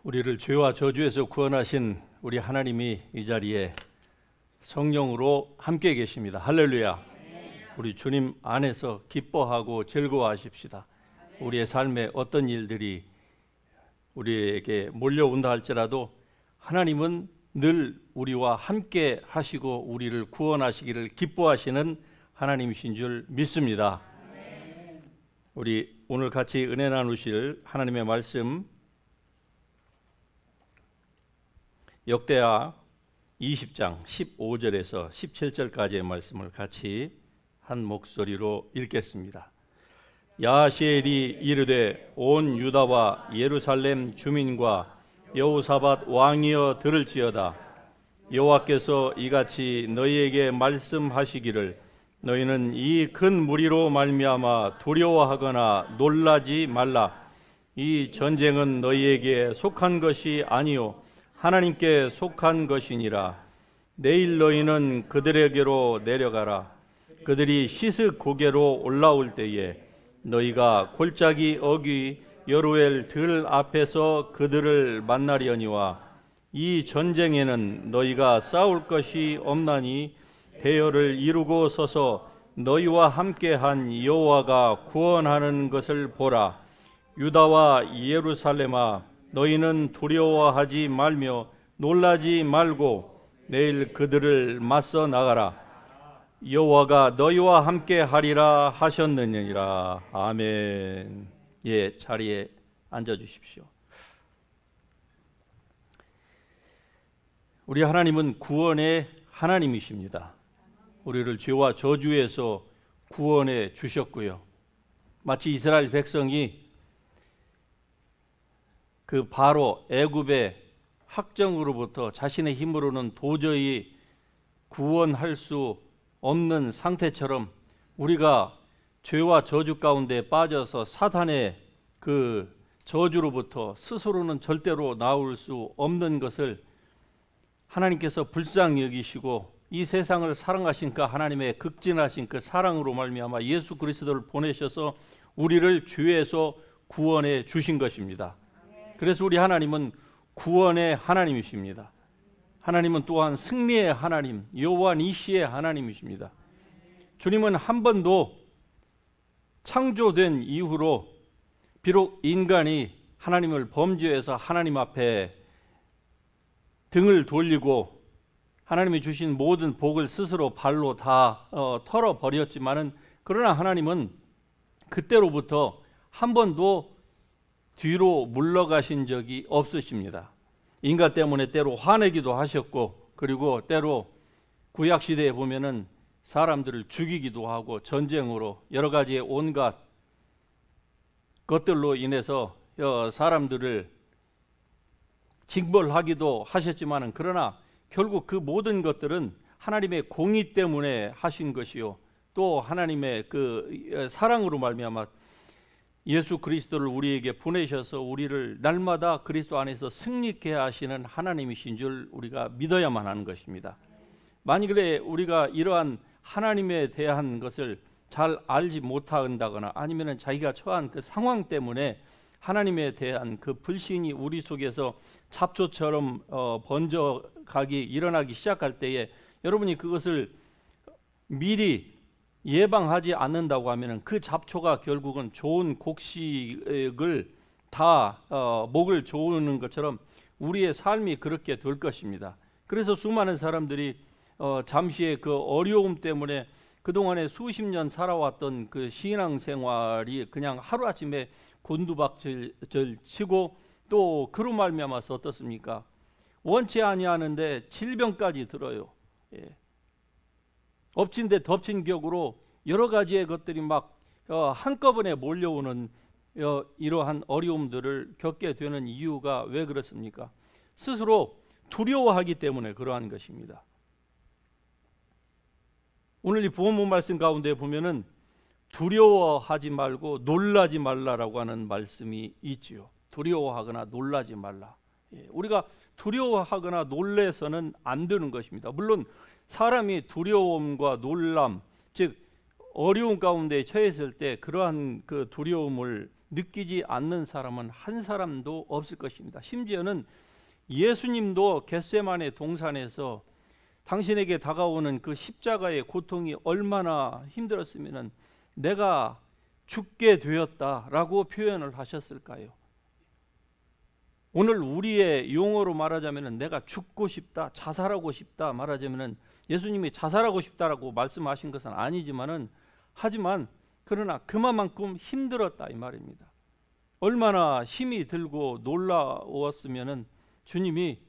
우리를 죄와 저주에서 구원하신 우리 하나님이 이 자리에 성령으로 함께 계십니다. 할렐루야. 우리 주님 안에서 기뻐하고 즐거워하십시다. 우리의 삶에 어떤 일들이 우리에게 몰려온다 할지라도 하나님은 늘 우리와 함께 하시고 우리를 구원하시기를 기뻐하시는 하나님이신 줄 믿습니다. 우리 오늘 같이 은혜 나누실 하나님의 말씀, 역대하 20장 15절에서 17절까지의 말씀을 같이 한 목소리로 읽겠습니다. 야하시엘이 이르되 온 유다와 예루살렘 주민과 여호사밧 왕이여 들을지어다. 여호와께서 이같이 너희에게 말씀하시기를 너희는 이 큰 무리로 말미암아 두려워하거나 놀라지 말라. 이 전쟁은 너희에게 속한 것이 아니요 하나님께 속한 것이니라. 내일 너희는 그들에게로 내려가라. 그들이 시스 고개로 올라올 때에 너희가 골짜기 어귀 여루엘 들 앞에서 그들을 만나려니와 이 전쟁에는 너희가 싸울 것이 없나니 대열을 이루고 서서 너희와 함께한 여호와가 구원하는 것을 보라. 유다와 예루살렘아 너희는 두려워하지 말며 놀라지 말고 내일 그들을 맞서 나가라. 여호와가 너희와 함께 하리라 하셨느니라. 아멘. 예, 자리에 앉아 주십시오. 우리 하나님은 구원의 하나님이십니다. 우리를 죄와 저주에서 구원해 주셨고요. 마치 이스라엘 백성이 그 바로 애굽의 학정으로부터 자신의 힘으로는 도저히 구원할 수 없는 상태처럼 우리가 죄와 저주 가운데 빠져서 사탄의 그 저주로부터 스스로는 절대로 나올 수 없는 것을 하나님께서 불쌍히 여기시고 이 세상을 사랑하신 그 하나님의 극진하신 그 사랑으로 말미암아 예수 그리스도를 보내셔서 우리를 죄에서 구원해 주신 것입니다. 그래서 우리 하나님은 구원의 하나님이십니다. 하나님은 또한 승리의 하나님, 여호와 니시의 하나님이십니다. 주님은 한 번도 창조된 이후로 비록 인간이 하나님을 범죄해서 하나님 앞에 등을 돌리고 하나님이 주신 모든 복을 스스로 발로 다 털어버렸지만은 그러나 하나님은 그때로부터 한 번도 뒤로 물러가신 적이 없으십니다. 인간 때문에 때로 화내기도 하셨고 그리고 때로 구약시대에 보면은 사람들을 죽이기도 하고 전쟁으로 여러 가지의 온갖 것들로 인해서 사람들을 징벌하기도 하셨지만은 그러나 결국 그 모든 것들은 하나님의 공의 때문에 하신 것이요 또 하나님의 그 사랑으로 말미암아 예수 그리스도를 우리에게 보내셔서 우리를 날마다 그리스도 안에서 승리케 하시는 하나님이신 줄 우리가 믿어야만 하는 것입니다. 만일에 우리가 이러한 하나님에 대한 것을 잘 알지 못한다거나 아니면 자기가 처한 그 상황 때문에 하나님에 대한 그 불신이 우리 속에서 잡초처럼 번져가기 일어나기 시작할 때에 여러분이 그것을 미리 예방하지 않는다고 하면 그 잡초가 결국은 좋은 곡식을 다 목을 조르는 것처럼 우리의 삶이 그렇게 될 것입니다. 그래서 수많은 사람들이 잠시의 그 어려움 때문에 그동안에 수십 년 살아왔던 그 신앙생활이 그냥 하루아침에 곤두박질 치고 또 그로 말미암아서 어떻습니까? 원치 아니하는데 질병까지 들어요. 예. 엎친 데 덮친 격으로 여러 가지의 것들이 막 한꺼번에 몰려오는 이러한 어려움들을 겪게 되는 이유가 왜 그렇습니까? 스스로 두려워하기 때문에 그러한 것입니다. 오늘 이 본문 말씀 가운데 보면은 두려워하지 말고 놀라지 말라라고 하는 말씀이 있지요. 두려워하거나 놀라지 말라. 예, 우리가 두려워하거나 놀래서는 안 되는 것입니다. 물론 사람이 두려움과 놀람, 즉 어려움 가운데 처했을 때 그러한 그 두려움을 느끼지 않는 사람은 한 사람도 없을 것입니다. 심지어는 예수님도 겟세마네 동산에서 당신에게 다가오는 그 십자가의 고통이 얼마나 힘들었으면 내가 죽게 되었다라고 표현을 하셨을까요? 오늘 우리의 용어로 말하자면 내가 죽고 싶다, 자살하고 싶다 말하자면 예수님이 자살하고 싶다라고 말씀하신 것은 아니지만은 하지만 그러나 그만큼 힘들었다 이 말입니다. 얼마나 힘이 들고 놀라웠으면은 주님이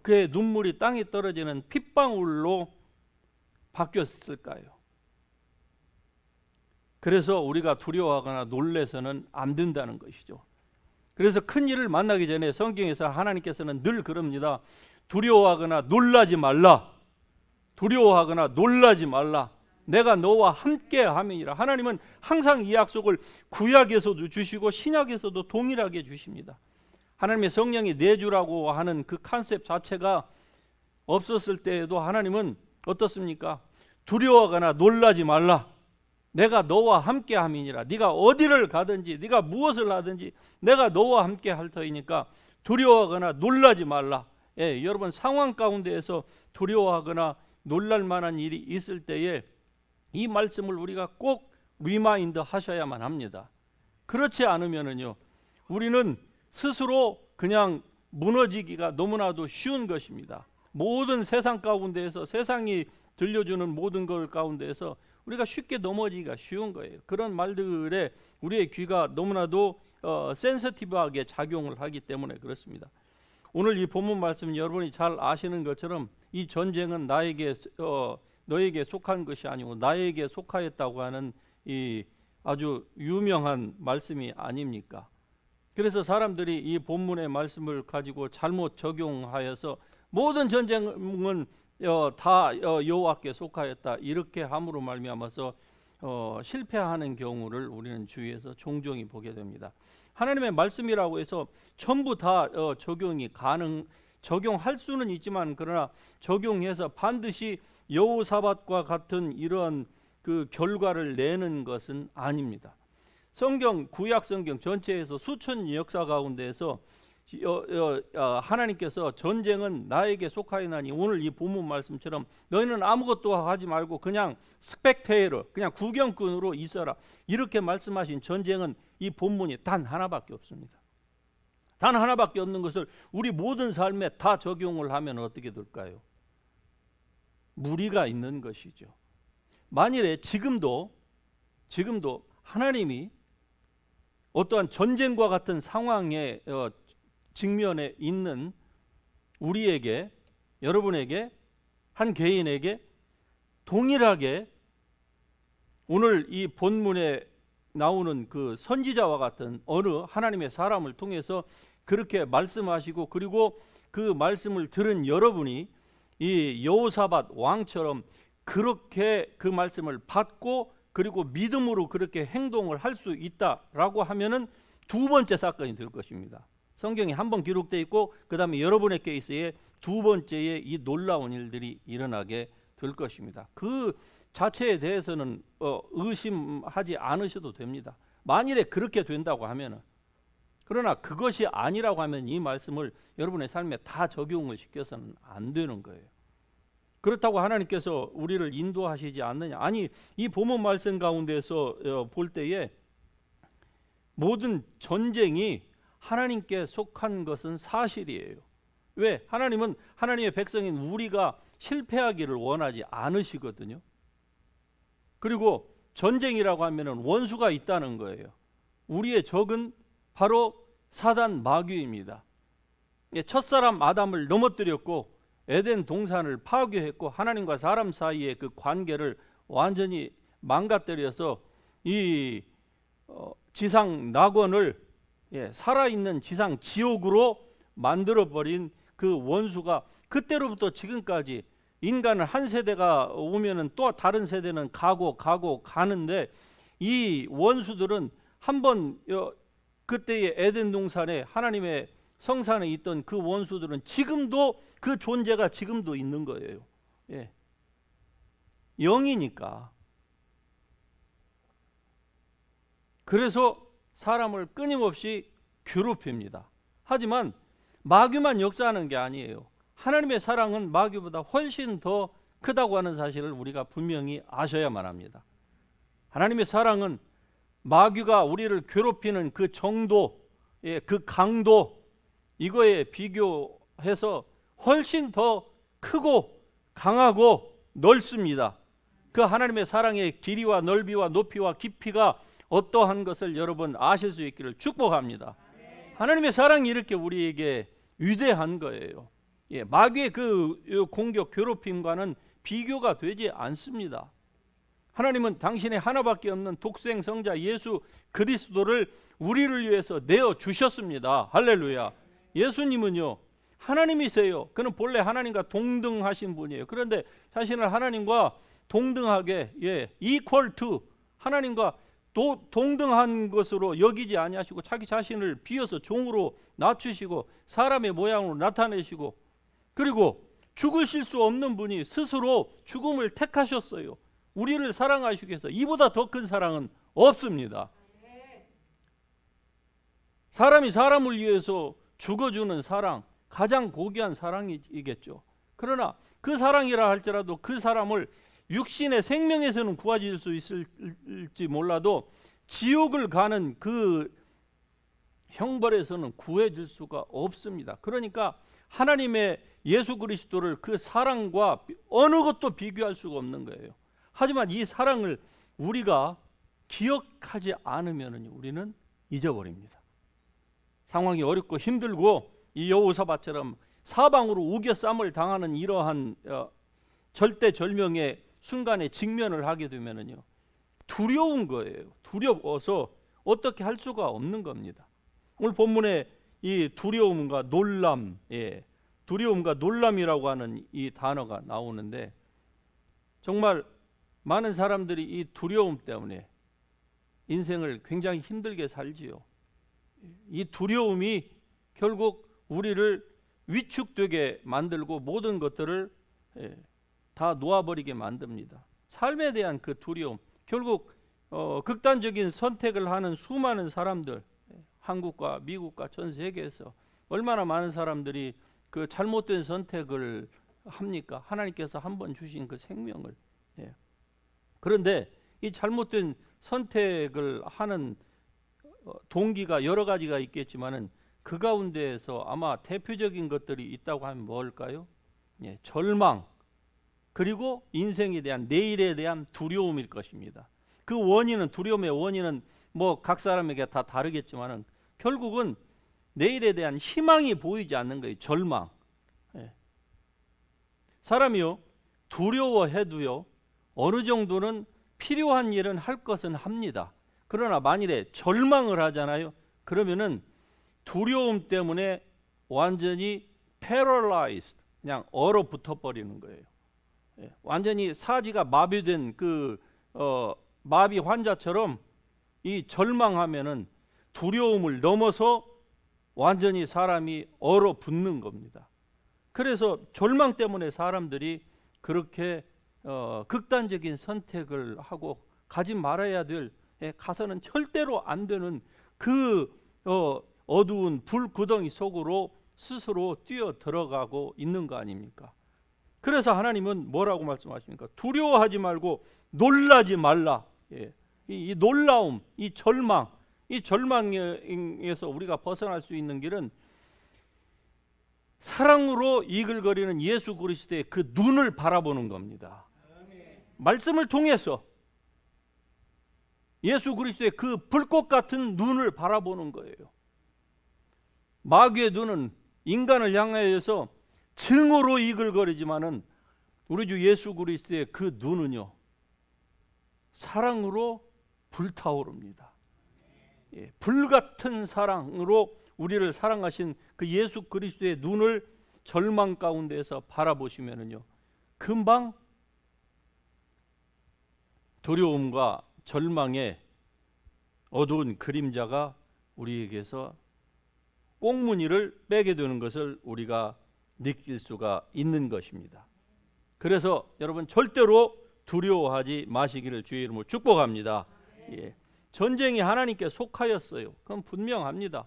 그의 눈물이 땅에 떨어지는 핏방울로 바뀌었을까요? 그래서 우리가 두려워하거나 놀래서는 안 된다는 것이죠. 그래서 큰 일을 만나기 전에 성경에서 하나님께서는 늘 그럽니다. 두려워하거나 놀라지 말라. 두려워하거나 놀라지 말라. 내가 너와 함께 함이니라. 하나님은 항상 이 약속을 구약에서도 주시고 신약에서도 동일하게 주십니다. 하나님의 성령이 내주라고 하는 그 컨셉 자체가 없었을 때에도 하나님은 어떻습니까? 두려워하거나 놀라지 말라. 내가 너와 함께 함이니라. 네가 어디를 가든지 네가 무엇을 하든지 내가 너와 함께 할 터이니까 두려워하거나 놀라지 말라. 예, 여러분 상황 가운데에서 두려워하거나 놀랄 만한 일이 있을 때에 이 말씀을 우리가 꼭 리마인드 하셔야만 합니다. 그렇지 않으면은요 우리는 스스로 그냥 무너지기가 너무나도 쉬운 것입니다. 모든 세상 가운데에서 세상이 들려주는 모든 것 가운데에서 우리가 쉽게 넘어지기가 쉬운 거예요. 그런 말들에 우리의 귀가 너무나도 센서티브하게 작용을 하기 때문에 그렇습니다. 오늘 이 본문 말씀 여러분이 잘 아시는 것처럼 이 전쟁은 너에게 속한 것이 아니고 나에게 속하였다고 하는 이 아주 유명한 말씀이 아닙니까? 그래서 사람들이 이 본문의 말씀을 가지고 잘못 적용하여서 모든 전쟁은 다 여호와께 속하였다 이렇게 함으로 말미암아서 실패하는 경우를 우리는 주위에서 종종이 보게 됩니다. 하나님의 말씀이라고 해서 전부 다 적용할 수는 있지만 그러나 적용해서 반드시 여호사밧과 같은 이런 그 결과를 내는 것은 아닙니다. 구약 성경 전체에서 수천 역사 가운데에서 하나님께서 전쟁은 나에게 속하였나니 오늘 이 본문 말씀처럼 너희는 아무것도 하지 말고 그냥 스펙테이터 그냥 구경꾼으로 있어라 이렇게 말씀하신 전쟁은 이 본문이 단 하나밖에 없습니다. 단 하나밖에 없는 것을 우리 모든 삶에 다 적용을 하면 어떻게 될까요? 무리가 있는 것이죠. 만일에 지금도 하나님이 어떠한 전쟁과 같은 상황에 직면에 있는 우리에게 여러분에게 한 개인에게 동일하게 오늘 이 본문에 나오는 그 선지자와 같은 어느 하나님의 사람을 통해서 그렇게 말씀하시고 그리고 그 말씀을 들은 여러분이 이 여호사밧 왕처럼 그렇게 그 말씀을 받고 그리고 믿음으로 그렇게 행동을 할 수 있다라고 하면은 두 번째 사건이 될 것입니다. 성경이 한 번 기록되어 있고 그 다음에 여러분의 케이스에 두 번째에 이 놀라운 일들이 일어나게 될 것입니다. 그 자체에 대해서는 의심하지 않으셔도 됩니다. 만일에 그렇게 된다고 하면은 그러나 그것이 아니라고 하면 이 말씀을 여러분의 삶에 다 적용을 시켜서는 안 되는 거예요. 그렇다고 하나님께서 우리를 인도하시지 않느냐? 아니 이 본문 말씀 가운데서 볼 때에 모든 전쟁이 하나님께 속한 것은 사실이에요. 왜? 하나님은 하나님의 백성인 우리가 실패하기를 원하지 않으시거든요. 그리고 전쟁이라고 하면은 원수가 있다는 거예요. 우리의 적은 바로 사단 마귀입니다. 첫사람 아담을 넘어뜨렸고 에덴 동산을 파괴했고 하나님과 사람 사이의 그 관계를 완전히 망가뜨려서 이 지상 낙원을 살아있는 지상 지옥으로 만들어버린 그 원수가 그때로부터 지금까지 인간을 한 세대가 오면은 또 다른 세대는 가고 가는데 이 원수들은 한번 그때의 에덴 동산에 하나님의 성산에 있던 그 원수들은 지금도 그 존재가 지금도 있는 거예요. 영이니까. 그래서 사람을 끊임없이 괴롭힙니다. 하지만 마귀만 역사하는 게 아니에요. 하나님의 사랑은 마귀보다 훨씬 더 크다고 하는 사실을 우리가 분명히 아셔야만 합니다. 하나님의 사랑은 마귀가 우리를 괴롭히는 그 정도, 그 강도, 이거에 비교해서 훨씬 더 크고 강하고 넓습니다. 그 하나님의 사랑의 길이와 넓이와 높이와 깊이가 어떠한 것을 여러분 아실 수 있기를 축복합니다. 하나님의 사랑이 이렇게 우리에게 위대한 거예요. 마귀의 그 공격, 괴롭힘과는 비교가 되지 않습니다. 하나님은 당신의 하나밖에 없는 독생 성자 예수 그리스도를 우리를 위해서 내어 주셨습니다. 할렐루야. 예수님은요, 하나님이세요. 그는 본래 하나님과 동등하신 분이에요. 그런데 자신을 하나님과 동등하게, equal to, 하나님과 동등한 것으로 여기지 아니하시고 자기 자신을 비어서 종으로 낮추시고 사람의 모양으로 나타내시고, 그리고 죽으실 수 없는 분이 스스로 죽음을 택하셨어요. 우리를 사랑하시기 위해서. 이보다 더 큰 사랑은 없습니다. 사람이 사람을 위해서 죽어주는 사랑, 가장 고귀한 사랑이겠죠. 그러나 그 사랑이라 할지라도 그 사람을 육신의 생명에서는 구해줄 수 있을지 몰라도 지옥을 가는 그 형벌에서는 구해줄 수가 없습니다. 그러니까 하나님의 예수 그리스도를 그 사랑과 어느 것도 비교할 수가 없는 거예요. 하지만 이 사랑을 우리가 기억하지 않으면 우리는 잊어버립니다. 상황이 어렵고 힘들고 이 여호사밧처럼 사방으로 우겨쌈을 당하는 이러한 절대절명의 순간에 직면을 하게 되면은요, 두려운 거예요. 두려워서 어떻게 할 수가 없는 겁니다. 오늘 본문에 이 두려움과 놀람, 두려움과 놀람이라고 하는 이 단어가 나오는데, 정말 많은 사람들이 이 두려움 때문에 인생을 굉장히 힘들게 살지요. 이 두려움이 결국 우리를 위축되게 만들고 모든 것들을 다 놓아버리게 만듭니다. 삶에 대한 그 두려움, 결국 극단적인 선택을 하는 수많은 사람들, 한국과 미국과 전 세계에서 얼마나 많은 사람들이 그 잘못된 선택을 합니까? 하나님께서 한번 주신 그 생명을. 그런데 이 잘못된 선택을 하는 동기가 여러 가지가 있겠지만은 그 가운데에서 아마 대표적인 것들이 있다고 하면 뭘까요? 절망, 그리고 인생에 대한, 내일에 대한 두려움일 것입니다. 그 원인은, 두려움의 원인은 뭐 각 사람에게 다 다르겠지만은 결국은 내일에 대한 희망이 보이지 않는 거예요. 절망. 사람이요, 두려워해도요, 어느 정도는 필요한 일은 할 것은 합니다. 그러나 만일에 절망을 하잖아요. 그러면은 두려움 때문에 완전히 paralyzed, 그냥 얼어붙어 버리는 거예요. 완전히 사지가 마비된 그 마비 환자처럼 이 절망하면은 두려움을 넘어서 완전히 사람이 얼어붙는 겁니다. 그래서 절망 때문에 사람들이 그렇게 극단적인 선택을 하고 가지 말아야 될, 가서는 절대로 안 되는 그 어두운 불구덩이 속으로 스스로 뛰어 들어가고 있는 거 아닙니까? 그래서 하나님은 뭐라고 말씀하십니까? 두려워하지 말고 놀라지 말라. 이 놀라움, 이 절망, 이 절망에서 우리가 벗어날 수 있는 길은 사랑으로 이글거리는 예수 그리스도의 그 눈을 바라보는 겁니다. 말씀을 통해서 예수 그리스도의 그 불꽃 같은 눈을 바라보는 거예요. 마귀의 눈은 인간을 향하여서 증오로 이글거리지만은 우리 주 예수 그리스도의 그 눈은요, 사랑으로 불타오릅니다. 불같은 사랑으로 우리를 사랑하신 그 예수 그리스도의 눈을 절망 가운데에서 바라보시면은요, 금방 두려움과 절망의 어두운 그림자가 우리에게서 꽁무니를 빼게 되는 것을 우리가 느낄 수가 있는 것입니다. 그래서 여러분 절대로 두려워하지 마시기를 주의 이름으로 축복합니다. 전쟁이 하나님께 속하였어요. 그건 분명합니다.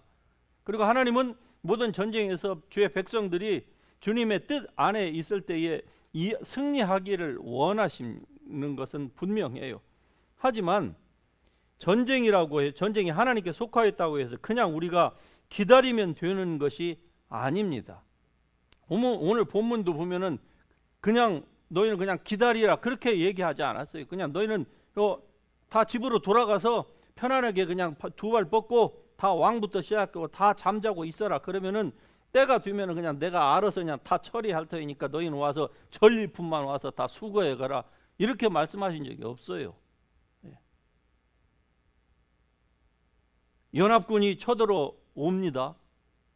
그리고 하나님은 모든 전쟁에서 주의 백성들이 주님의 뜻 안에 있을 때에 승리하기를 원하시는 것은 분명해요. 하지만 전쟁이라고 해요. 전쟁이 하나님께 속하였다고 해서 그냥 우리가 기다리면 되는 것이 아닙니다. 오늘 본문도 보면은 그냥 너희는 그냥 기다리라 그렇게 얘기하지 않았어요. 그냥 너희는 다 집으로 돌아가서 편안하게 그냥 두 발 뻗고 다 왕부터 시작하고 다 잠자고 있어라. 그러면은 때가 되면은 그냥 내가 알아서 그냥 다 처리할 테니까 너희는 와서 전리품만 와서 다 수거해 가라. 이렇게 말씀하신 적이 없어요. 연합군이 쳐들어옵니다.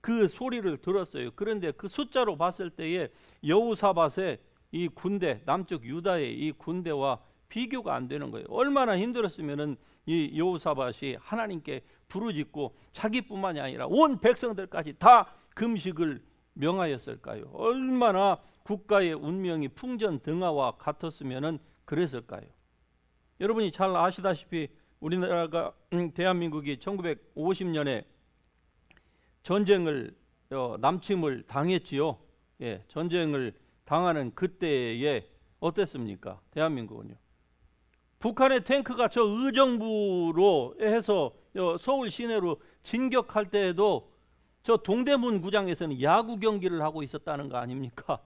그 소리를 들었어요. 그런데 그 숫자로 봤을 때에 여호사밧의 이 군대, 남쪽 유다의 이 군대와 비교가 안 되는 거예요. 얼마나 힘들었으면은 이 여호사밧이 하나님께 부르짖고 자기뿐만이 아니라 온 백성들까지 다 금식을 명하였을까요? 얼마나 국가의 운명이 풍전등화와 같았으면은 그랬을까요? 여러분이 잘 아시다시피 우리나라가 대한민국이 1950년에 전쟁을 남침을 당했지요. 예, 전쟁을 당하는 그때에 어땠습니까? 대한민국은요. 북한의 탱크가 저 의정부로 해서 서울 시내로 진격할 때에도 저 동대문 구장에서는 야구 경기를 하고 있었다는 거 아닙니까?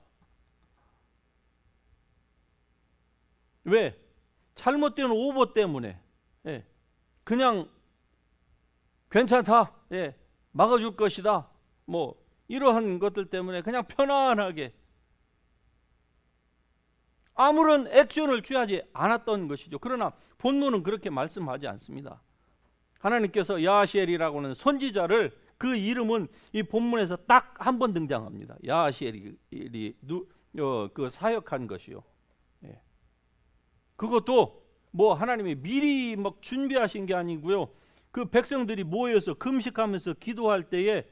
왜? 잘못된 오보 때문에. 예, 그냥 괜찮다. 예, 막아줄 것이다. 뭐 이러한 것들 때문에 그냥 편안하게 아무런 액션을 취하지 않았던 것이죠. 그러나 본문은 그렇게 말씀하지 않습니다. 하나님께서 야하시엘이라고 하는 선지자를, 그 이름은 이 본문에서 딱 한 번 등장합니다. 야하시엘이 그 사역한 것이요. 예. 그것도 뭐 하나님이 미리 막 준비하신 게 아니고요. 그 백성들이 모여서 금식하면서 기도할 때에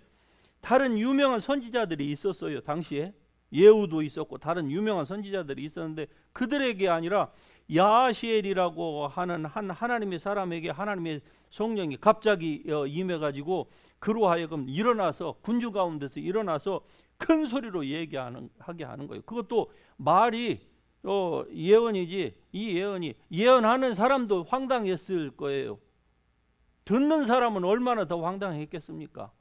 다른 유명한 선지자들이 있었어요. 당시에 예후도 있었고 다른 유명한 선지자들이 있었는데 그들에게 아니라 야하시엘이라고 하는 한 하나님의 사람에게 하나님의 성령이 갑자기 임해가지고 그로 하여금 일어나서 군주 가운데서 일어나서 큰 소리로 하게 하는 거예요. 그것도 말이 예언이지, 이 예언이 예언하는 사람도 황당했을 거예요. 듣는 사람은 얼마나 더 황당했겠습니까?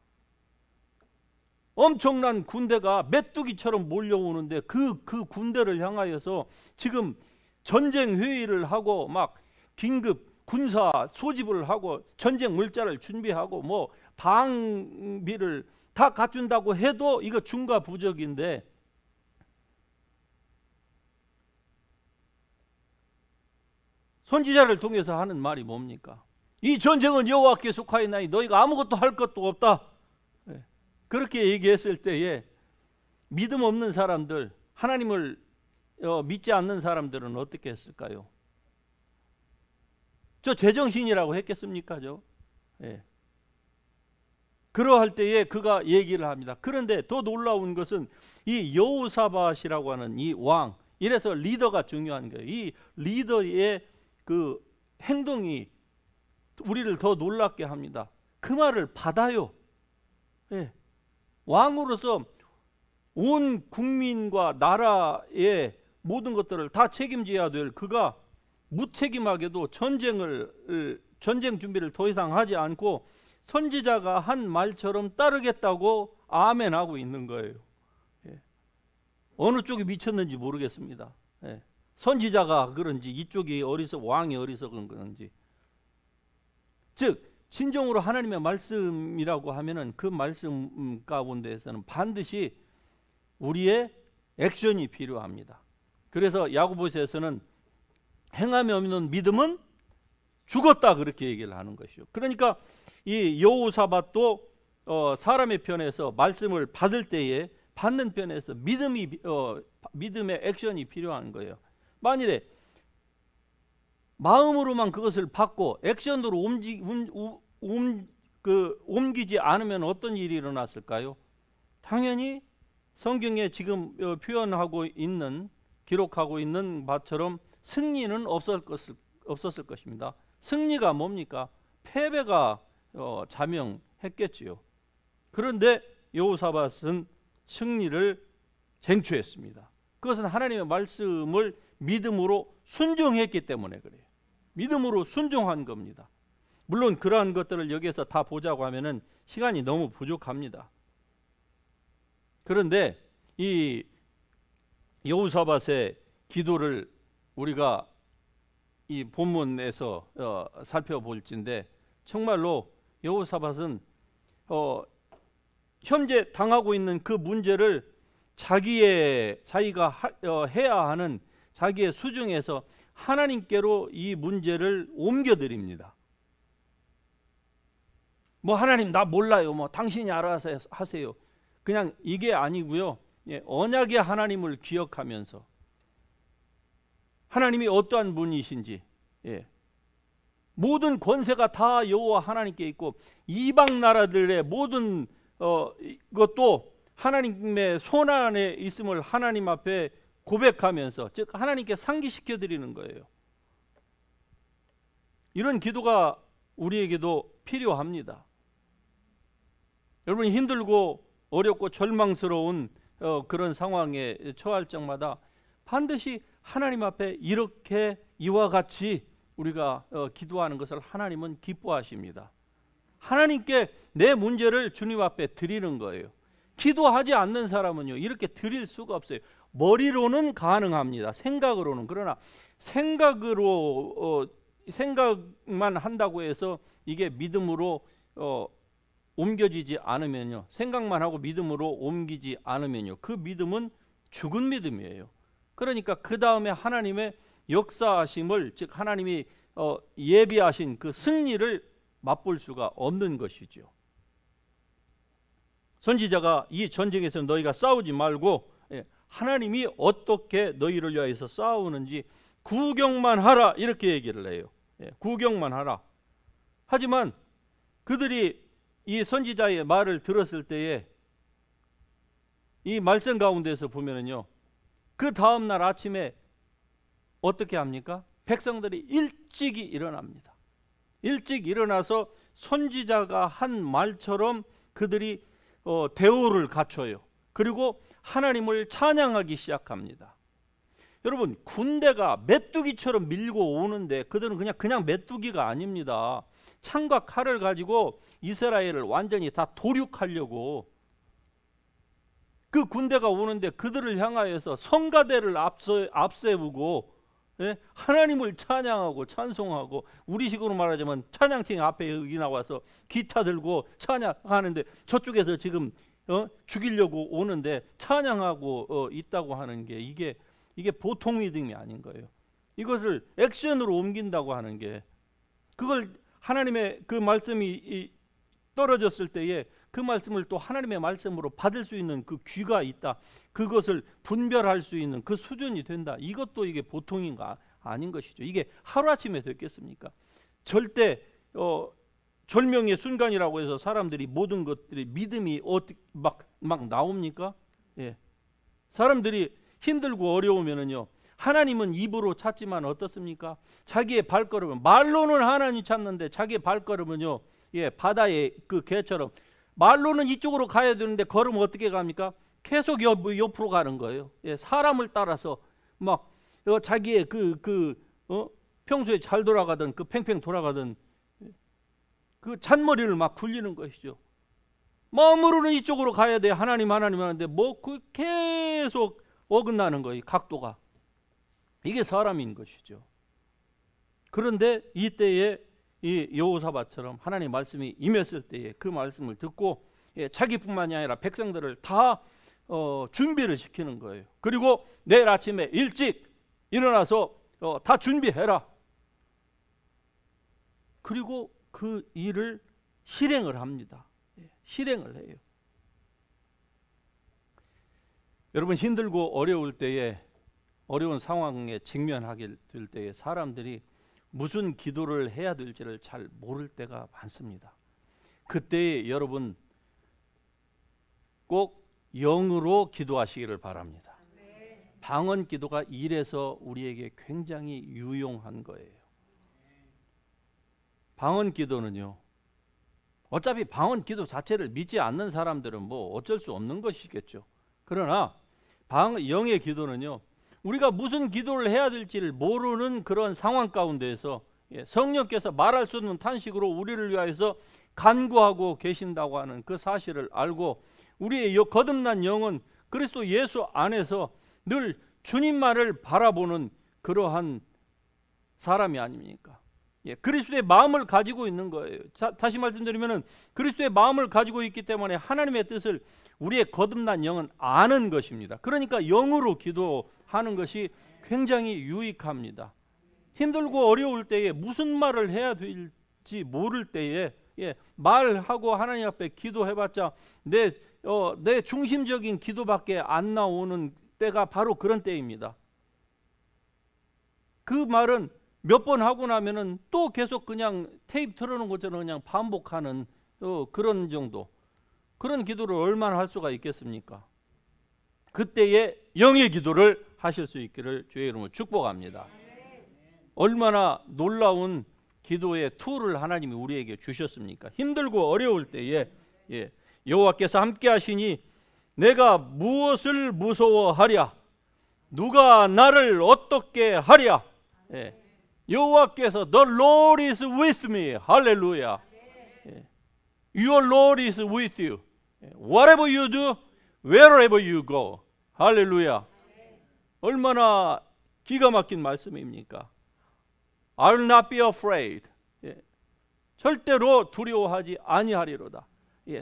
엄청난 군대가 메뚜기처럼 몰려오는데 그 군대를 향하여서 지금 전쟁 회의를 하고 막 긴급 군사 소집을 하고 전쟁 물자를 준비하고 뭐 방비를 다 갖춘다고 해도 이거 중과부적인데 선지자를 통해서 하는 말이 뭡니까? 이 전쟁은 여호와께 속하였나니 너희가 아무것도 할 것도 없다. 그렇게 얘기했을 때에 믿음 없는 사람들, 하나님을 믿지 않는 사람들은 어떻게 했을까요? 저 제정신이라고 했겠습니까? 예. 그러할 때에 그가 얘기를 합니다. 그런데 더 놀라운 것은 이 여호사밧이라고 하는 이 왕, 이래서 리더가 중요한 거예요. 이 리더의 그 행동이 우리를 더 놀랍게 합니다. 그 말을 받아요. 예. 왕으로서 온 국민과 나라의 모든 것들을 다 책임져야 될 그가 무책임하게도 전쟁 준비를 더 이상 하지 않고 선지자가 한 말처럼 따르겠다고 아멘하고 있는 거예요. 예. 어느 쪽이 미쳤는지 모르겠습니다. 예. 선지자가 그런지 이쪽이 왕이 어리석은 그런지. 즉 진정으로 하나님의 말씀이라고 하면은 그 말씀 가운데에서는 반드시 우리의 액션이 필요합니다. 그래서 야고보서에서는 행함이 없는 믿음은 죽었다 그렇게 얘기를 하는 것이요. 그러니까 이 여호사밧도 사람의 편에서 말씀을 받을 때에 받는 편에서 믿음의 액션이 필요한 거예요. 만일에 마음으로만 그것을 받고 액션으로 옮기지 않으면 어떤 일이 일어났을까요? 당연히 성경에 지금 표현하고 있는, 기록하고 있는 바처럼 승리는 없었을 것입니다. 승리가 뭡니까? 패배가 자명했겠지요. 그런데 여호사밧은 승리를 쟁취했습니다. 그것은 하나님의 말씀을 믿음으로 순종했기 때문에 그래요. 믿음으로 순종한 겁니다. 물론 그러한 것들을 여기에서 다 보자고 하면은 시간이 너무 부족합니다. 그런데 이 여호사밧의 기도를 우리가 이 본문에서 살펴볼진데, 정말로 여호사밧은 현재 당하고 있는 그 문제를 자기가 해야 하는 자기의 수중에서 하나님께로 이 문제를 옮겨드립니다. 뭐 하나님 나 몰라요, 뭐 당신이 알아서 하세요, 그냥 이게 아니고요. 언약의 하나님을 기억하면서 하나님이 어떠한 분이신지, 모든 권세가 다 여호와 하나님께 있고 이방 나라들의 모든 것도 하나님의 손 안에 있음을 하나님 앞에 고백하면서, 즉 하나님께 상기시켜 드리는 거예요. 이런 기도가 우리에게도 필요합니다. 여러분, 힘들고 어렵고 절망스러운 그런 상황에 처할 적마다 반드시 하나님 앞에 이렇게 이와 같이 우리가 기도하는 것을 하나님은 기뻐하십니다. 하나님께 내 문제를 주님 앞에 드리는 거예요. 기도하지 않는 사람은요, 이렇게 드릴 수가 없어요. 머리로는 가능합니다. 생각으로는. 그러나 생각만 한다고 해서 이게 믿음으로 옮겨지지 않으면요, 생각만 하고 믿음으로 옮기지 않으면요, 그 믿음은 죽은 믿음이에요. 그러니까 그 다음에 하나님의 역사하심을, 즉 하나님이 예비하신 그 승리를 맛볼 수가 없는 것이죠. 선지자가 이 전쟁에서 너희가 싸우지 말고 하나님이 어떻게 너희를 위하여서 싸우는지 구경만 하라, 이렇게 얘기를 해요. 구경만 하라. 하지만 그들이 이 선지자의 말을 들었을 때에 이 말씀 가운데서 보면은요, 그 다음날 아침에 어떻게 합니까? 백성들이 일찍이 일어납니다. 일찍 일어나서 선지자가 한 말처럼 그들이 대우를 갖춰요. 그리고 하나님을 찬양하기 시작합니다. 여러분, 군대가 메뚜기처럼 밀고 오는데 그들은 그냥 메뚜기가 아닙니다. 창과 칼을 가지고 이스라엘을 완전히 다 도륙하려고, 그 군대가 오는데 그들을 향하여서 성가대를 앞세우고 하나님을 찬양하고 찬송하고, 우리식으로 말하자면 찬양팀 앞에 여기 나와서 기타 들고 찬양하는데 저쪽에서 지금 죽이려고 오는데 찬양하고 있다고 하는 게 이게 보통 믿음이 아닌 거예요. 이것을 액션으로 옮긴다고 하는 게, 그걸 하나님의 그 말씀이 떨어졌을 때에 그 말씀을 또 하나님의 말씀으로 받을 수 있는 그 귀가 있다, 그것을 분별할 수 있는 그 수준이 된다, 이것도 이게 보통인가 아닌 것이죠. 이게 하루아침에 됐겠습니까? 절대 절명의 순간이라고 해서 사람들이 모든 것들이 믿음이 막 나옵니까? 사람들이 힘들고 어려우면은요, 하나님은 입으로 찾지만 어떻습니까? 자기의 발걸음은, 말로는 하나님 찾는데 자기의 발걸음은요, 바다의 그 개처럼 말로는 이쪽으로 가야 되는데 걸으면 어떻게 갑니까? 계속 옆으로 가는 거예요. 사람을 따라서 막 자기의 평소에 잘 돌아가던 그 팽팽 돌아가던 그 잔머리를 막 굴리는 것이죠. 마음으로는 이쪽으로 가야 돼, 하나님 하는데 뭐 그 계속 어긋나는 거예요, 각도가. 이게 사람인 것이죠. 그런데 이때에 이 여호사밧처럼 하나님 말씀이 임했을 때에 그 말씀을 듣고 자기뿐만이 아니라 백성들을 다 준비를 시키는 거예요. 그리고 내일 아침에 일찍 일어나서 다 준비해라. 그리고 그 일을 실행을 합니다. 실행을 해요. 여러분, 힘들고 어려울 때에, 어려운 상황에 직면하게 될 때에 사람들이 무슨 기도를 해야 될지를 잘 모를 때가 많습니다. 그때에 여러분 꼭 영으로 기도하시기를 바랍니다. 방언 기도가 이래서 우리에게 굉장히 유용한 거예요. 방언 기도는요, 어차피 방언 기도 자체를 믿지 않는 사람들은 뭐 어쩔 수 없는 것이겠죠. 그러나 영의 기도는요, 우리가 무슨 기도를 해야 될지를 모르는 그런 상황 가운데에서 성령께서 말할 수 없는 탄식으로 우리를 위하여서 간구하고 계신다고 하는 그 사실을 알고 우리의 거듭난 영은 그리스도 예수 안에서 늘 주님만을 바라보는 그러한 사람이 아닙니까? 그리스도의 마음을 가지고 있는 거예요. 다시 말씀드리면은 그리스도의 마음을 가지고 있기 때문에 하나님의 뜻을 우리의 거듭난 영은 아는 것입니다. 그러니까 영으로 기도하는 것이 굉장히 유익합니다. 힘들고 어려울 때에 무슨 말을 해야 될지 모를 때에 말하고 하나님 앞에 기도해봤자 내 중심적인 기도밖에 안 나오는 때가 바로 그런 때입니다. 그 말은 몇 번 하고 나면은 또 계속 그냥 테이프 틀어놓은 것처럼 그냥 반복하는 그런 정도, 그런 기도를 얼마나 할 수가 있겠습니까? 그때에 영의 기도를 하실 수 있기를 주의 이름으로 축복합니다. 얼마나 놀라운 기도의 툴을 하나님이 우리에게 주셨습니까? 힘들고 어려울 때에 여호와께서 함께 하시니 내가 무엇을 무서워하랴? 누가 나를 어떻게 하랴? 여호와께서 The Lord is with me. 할렐루야. Your Lord is with you. Whatever you do, wherever you go. 할렐루야. 얼마나 기가 막힌 말씀입니까? I'll not be afraid. 절대로 두려워하지 아니하리로다.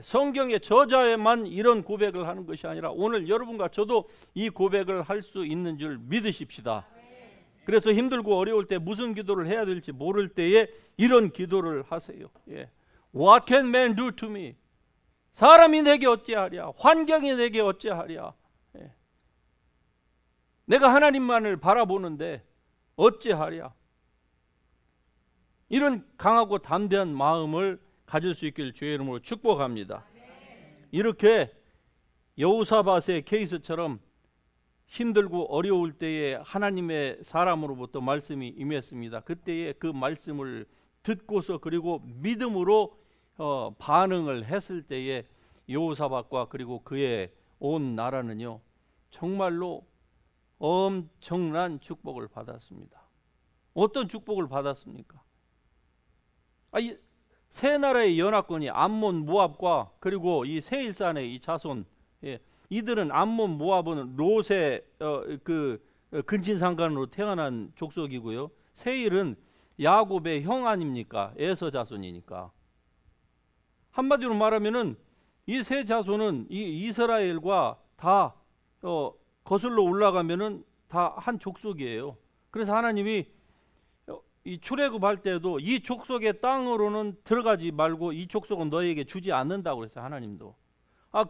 성경의 저자에만 이런 고백을 하는 것이 아니라 오늘 여러분과 저도 이 고백을 할 수 있는 줄 믿으십시다. 그래서 힘들고 어려울 때 무슨 기도를 해야 될지 모를 때에 이런 기도를 하세요. What can man do to me? 사람이 내게 어찌하랴? 환경이 내게 어찌하랴? 내가 하나님만을 바라보는데 어찌하랴? 이런 강하고 담대한 마음을 가질 수 있길 주의 이름으로 축복합니다. 이렇게 여호사밧의 케이스처럼 힘들고 어려울 때에 하나님의 사람으로부터 말씀이 임했습니다. 그때에 그 말씀을 듣고서 그리고 믿음으로 반응을 했을 때에 여호사밧과 그리고 그의 온 나라는요, 정말로 엄청난 축복을 받았습니다. 어떤 축복을 받았습니까? 세 나라의 연합군이 암몬, 모압과 그리고 이 세일산의 이 자손, 이들은 암몬, 모압은 롯의 근친상간으로 태어난 족속이고요. 세일은 야곱의 형 아닙니까? 에서 자손이니까. 한마디로 말하면은 이 세 자손은 이 이스라엘과 다 거슬러 올라가면은 다 한 족속이에요. 그래서 하나님이 이 출애굽할 때도 이 족속의 땅으로는 들어가지 말고 이 족속은 너에게 주지 않는다고 그랬어요. 하나님도.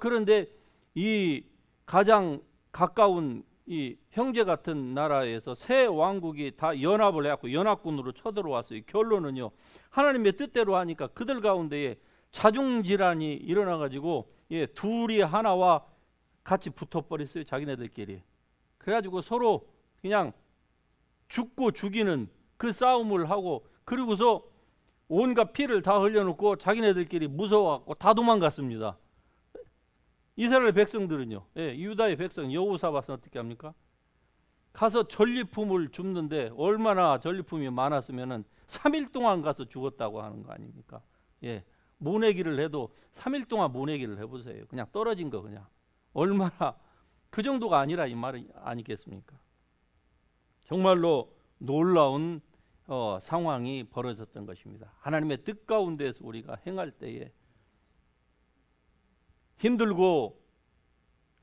그런데 이 가장 가까운 이 형제 같은 나라에서 세 왕국이 다 연합을 해갖고 연합군으로 쳐들어왔어요. 결론은요, 하나님의 뜻대로 하니까 그들 가운데에 자중질환이 일어나가지고 둘이 하나와 같이 붙어버렸어요. 자기네들끼리. 그래가지고 서로 그냥 죽고 죽이는 그 싸움을 하고, 그리고서 온갖 피를 다 흘려놓고 자기네들끼리 무서워갖고 다 도망갔습니다. 이스라엘 백성들은요, 유다의 백성 여호사밧은 어떻게 합니까? 가서 전리품을 줍는데 얼마나 전리품이 많았으면은 3일 동안 가서 죽었다고 하는 거 아닙니까? 모내기를 해도 3일 동안 모내기를 해보세요. 그냥 떨어진 거 그냥. 얼마나 그 정도가 아니라 이 말이 아니겠습니까? 정말로 놀라운 상황이 벌어졌던 것입니다. 하나님의 뜻 가운데서 우리가 행할 때에 힘들고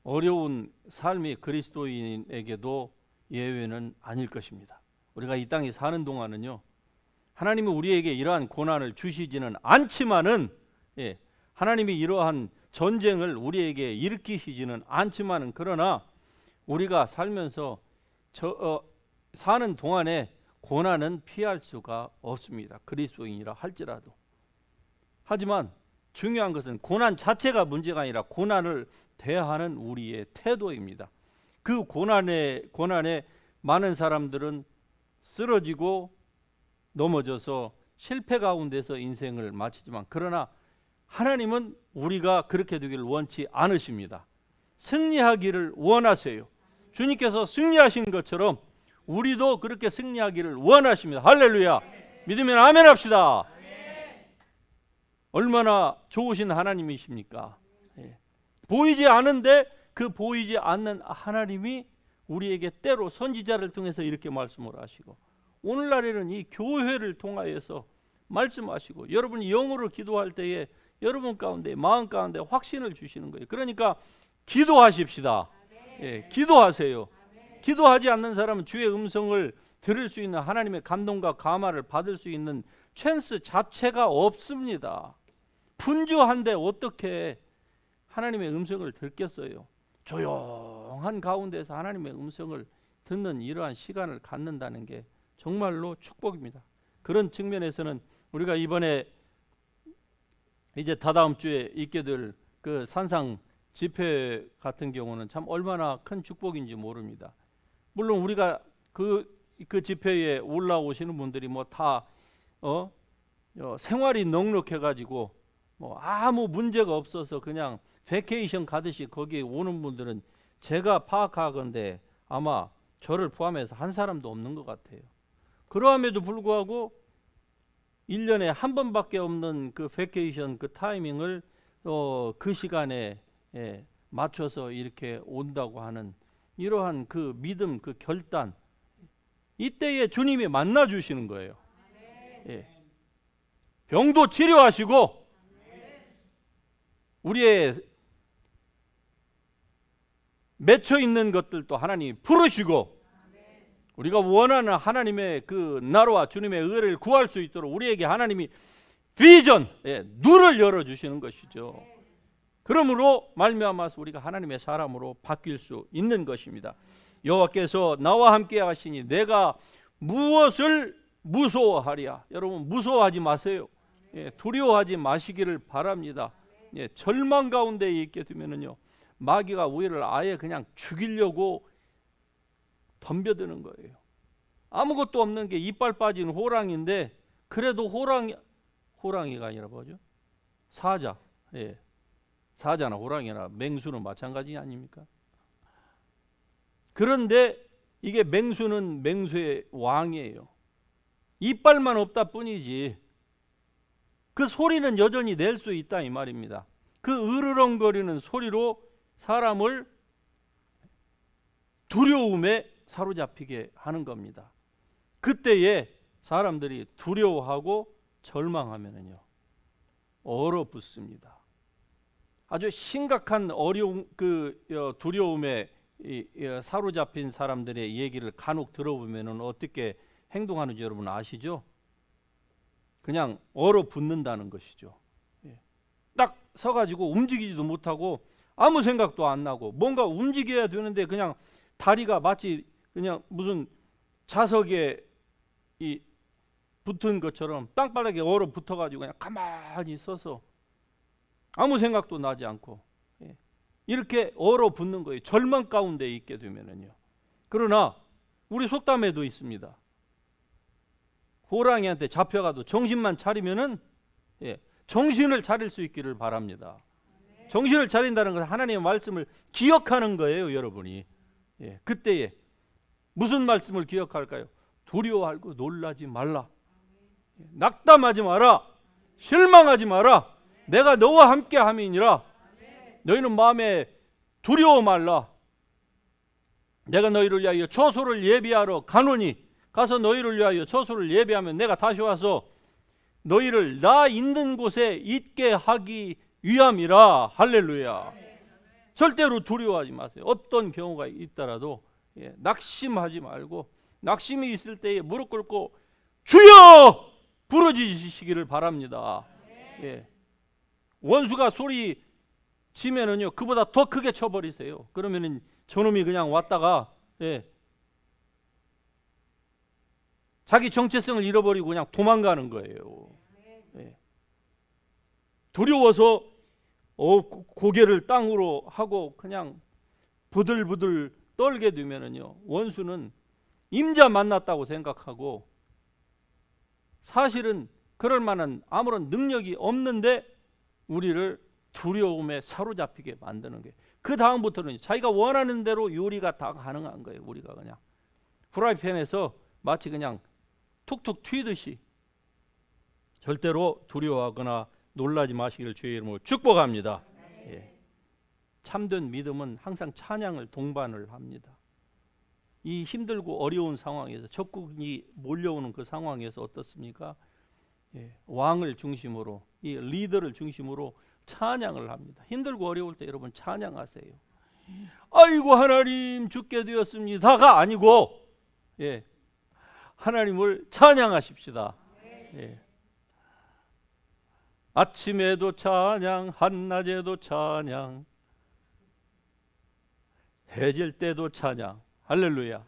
어려운 삶이 그리스도인에게도 예외는 아닐 것입니다. 우리가 이 땅에 사는 동안은요, 하나님이 우리에게 이러한 고난을 주시지는 않지만은, 하나님이 이러한 전쟁을 우리에게 일으키시지는 않지만은, 그러나 우리가 살면서 사는 동안에 고난은 피할 수가 없습니다. 그리스도인이라 할지라도. 하지만 중요한 것은 고난 자체가 문제가 아니라 고난을 대하는 우리의 태도입니다. 그 고난에 많은 사람들은 쓰러지고 넘어져서 실패 가운데서 인생을 마치지만, 그러나 하나님은 우리가 그렇게 되기를 원치 않으십니다. 승리하기를 원하세요. 주님께서 승리하신 것처럼 우리도 그렇게 승리하기를 원하십니다. 할렐루야. 믿으면 아멘 합시다. 얼마나 좋으신 하나님이십니까? 보이지 않은데 그 보이지 않는 하나님이 우리에게 때로 선지자를 통해서 이렇게 말씀을 하시고, 오늘날에는 이 교회를 통하여서 말씀하시고, 여러분이 영어로 기도할 때에 여러분 가운데, 마음 가운데 확신을 주시는 거예요. 그러니까 기도하십시다. 기도하세요. 기도하지 않는 사람은 주의 음성을 들을 수 있는, 하나님의 감동과 감화를 받을 수 있는 찬스 자체가 없습니다. 분주한데 어떻게 하나님의 음성을 듣겠어요? 조용한 가운데서 하나님의 음성을 듣는 이러한 시간을 갖는다는 게 정말로 축복입니다. 그런 측면에서는 우리가 이번에 이제 다다음 주에 있게 될 그 산상 집회 같은 경우는 참 얼마나 큰 축복인지 모릅니다. 물론 우리가 그 집회에 올라오시는 분들이 뭐 다 생활이 넉넉해가지고 뭐 아무 문제가 없어서 그냥 베케이션 가듯이 거기에 오는 분들은 제가 파악하건대 아마 저를 포함해서 한 사람도 없는 것 같아요. 그러함에도 불구하고 1년에 한 번밖에 없는 그 베케이션 그 타이밍을 그 시간에 맞춰서 이렇게 온다고 하는 이러한 그 믿음, 그 결단, 이때에 주님이 만나 주시는 거예요. 병도 치료하시고 우리의 맺혀 있는 것들도 하나님이 풀으시고, 우리가 원하는 하나님의 그 나라와 주님의 의를 구할 수 있도록 우리에게 하나님이 비전, 눈을 열어주시는 것이죠. 그러므로 말미암아서 우리가 하나님의 사람으로 바뀔 수 있는 것입니다. 여호와께서 나와 함께 하시니 내가 무엇을 무서워하랴. 여러분 무서워하지 마세요. 두려워하지 마시기를 바랍니다. 절망 가운데 있게 되면은요, 마귀가 우리를 아예 그냥 죽이려고 덤벼드는 거예요. 아무것도 없는 게 이빨 빠진 호랑이인데, 그래도 호랑이가 아니라 뭐죠? 사자. 사자나 호랑이나 맹수는 마찬가지 아닙니까? 그런데 이게 맹수는 맹수의 왕이에요. 이빨만 없다 뿐이지 그 소리는 여전히 낼 수 있다 이 말입니다. 그 으르렁거리는 소리로 사람을 두려움에 사로잡히게 하는 겁니다. 그때에 사람들이 두려워하고 절망하면은요, 얼어붙습니다. 아주 심각한 어려움, 두려움에 사로잡힌 사람들의 얘기를 간혹 들어보면은 어떻게 행동하는지 여러분 아시죠? 그냥 얼어붙는다는 것이죠. 딱 서가지고 움직이지도 못하고 아무 생각도 안 나고, 뭔가 움직여야 되는데 그냥 다리가 마치 그냥 무슨 자석에 붙은 것처럼 땅바닥에 얼어붙어가지고 그냥 가만히 서서 아무 생각도 나지 않고 이렇게 얼어붙는 거예요. 절망 가운데 있게 되면은요. 그러나 우리 속담에도 있습니다. 호랑이한테 잡혀가도 정신만 차리면은 정신을 차릴 수 있기를 바랍니다. 정신을 차린다는 것은 하나님의 말씀을 기억하는 거예요, 여러분이. 그때에 무슨 말씀을 기억할까요? 두려워하고 놀라지 말라. 낙담하지 마라. 실망하지 마라. 내가 너와 함께 함이니라. 너희는 마음에 두려워 말라. 내가 너희를 위하여 처소를 예비하러 가노니, 가서 너희를 위하여 처소를 예비하면 내가 다시 와서 너희를 나 있는 곳에 있게 하기 위함이라. 할렐루야. 절대로 두려워하지 마세요. 어떤 경우가 있더라도 낙심하지 말고, 낙심이 있을 때에 무릎 꿇고 주여 부르짖으시기를 바랍니다. 원수가 소리 치면은요, 그보다 더 크게 쳐버리세요. 그러면은 저놈이 그냥 왔다가 자기 정체성을 잃어버리고 그냥 도망가는 거예요. 두려워서 고개를 땅으로 하고 그냥 부들부들 떨게 되면은요, 원수는 임자 만났다고 생각하고 사실은 그럴 만한 아무런 능력이 없는데 우리를 두려움에 사로잡히게 만드는 거예요. 그 다음부터는 자기가 원하는 대로 요리가 다 가능한 거예요. 우리가 그냥 프라이팬에서 마치 그냥 툭툭 튀듯이. 절대로 두려워하거나 놀라지 마시기를 주의 이름으로 축복합니다. 예. 참된 믿음은 항상 찬양을 동반을 합니다. 이 힘들고 어려운 상황에서, 적군이 몰려오는 그 상황에서 어떻습니까? 예. 왕을 중심으로, 이 리더를 중심으로 찬양을 합니다. 힘들고 어려울 때 여러분 찬양하세요. 아이고 하나님 죽게 되었습니다가 아니고, 예. 하나님을 찬양하십시다. 예. 아침에도 찬양, 한낮에도 찬양, 해질 때도 찬양. 할렐루야.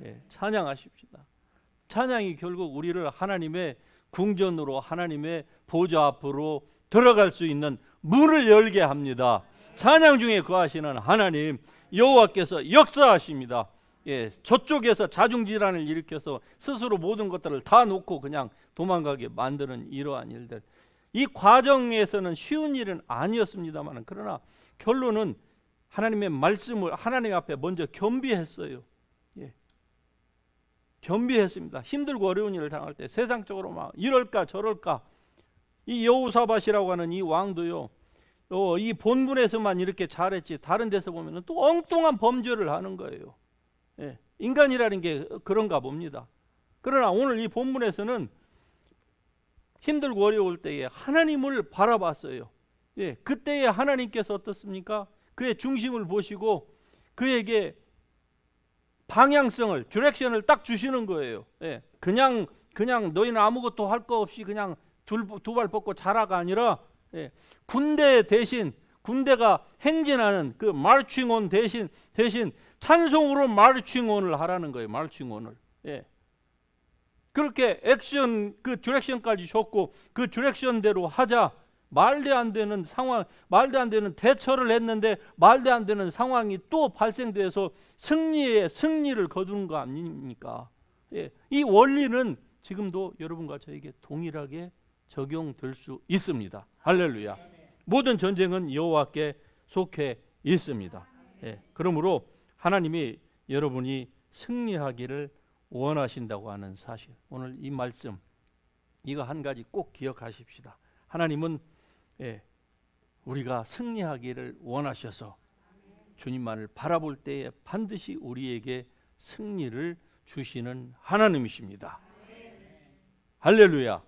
예, 찬양하십시다. 찬양이 결국 우리를 하나님의 궁전으로, 하나님의 보좌 앞으로 들어갈 수 있는 문을 열게 합니다. 찬양 중에 거하시는 하나님 여호와께서 역사하십니다. 예, 저쪽에서 자중질환을 일으켜서 스스로 모든 것들을 다 놓고 그냥 도망가게 만드는 이러한 일들, 이 과정에서는 쉬운 일은 아니었습니다만, 그러나 결론은 하나님의 말씀을 하나님 앞에 먼저 겸비했어요. 예. 겸비했습니다. 힘들고 어려운 일을 당할 때 세상적으로 막 이럴까 저럴까, 이 여호사밧이라고 하는 이 왕도요, 이 본문에서만 이렇게 잘했지 다른 데서 보면 또 엉뚱한 범죄를 하는 거예요. 예. 인간이라는 게 그런가 봅니다. 그러나 오늘 이 본문에서는 힘들고 어려울 때에 하나님을 바라봤어요. 예, 그때에 하나님께서 어떻습니까? 그의 중심을 보시고 그에게 방향성을, 디렉션을 딱 주시는 거예요. 예, 그냥 너희는 아무것도 할 거 없이 그냥 두 발 뻗고 자라가 아니라, 예, 군대 대신, 군대가 행진하는 그 마르칭온 대신 찬송으로 마르칭온을 하라는 거예요. 마르칭온을. 예. 그렇게 액션, 그 디렉션까지 줬고 그 디렉션대로 하자. 말도 안 되는 상황, 말도 안 되는 대처를 했는데 말도 안 되는 상황이 또 발생돼서 승리를 거두는 거 아닙니까? 예, 이 원리는 지금도 여러분과 저에게 동일하게 적용될 수 있습니다. 할렐루야. 모든 전쟁은 여호와께 속해 있습니다. 예, 그러므로 하나님이 여러분이 승리하기를 원하신다고 하는 사실, 오늘 이 말씀, 이거 한 가지 꼭 기억하십시다. 하나님은, 예, 우리가 승리하기를 원하셔서 주님만을 바라볼 때에 반드시 우리에게 승리를 주시는 하나님이십니다. 할렐루야.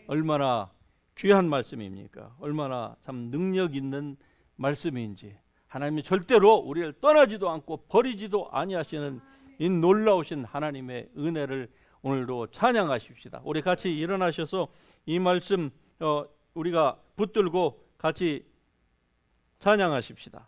얼마나 귀한 말씀입니까? 얼마나 참 능력 있는 말씀인지. 하나님이 절대로 우리를 떠나지도 않고 버리지도 아니하시는 이 놀라우신 하나님의 은혜를 오늘도 찬양하십시다. 우리 같이 일어나셔서 이 말씀 우리가 붙들고 같이 찬양하십시다.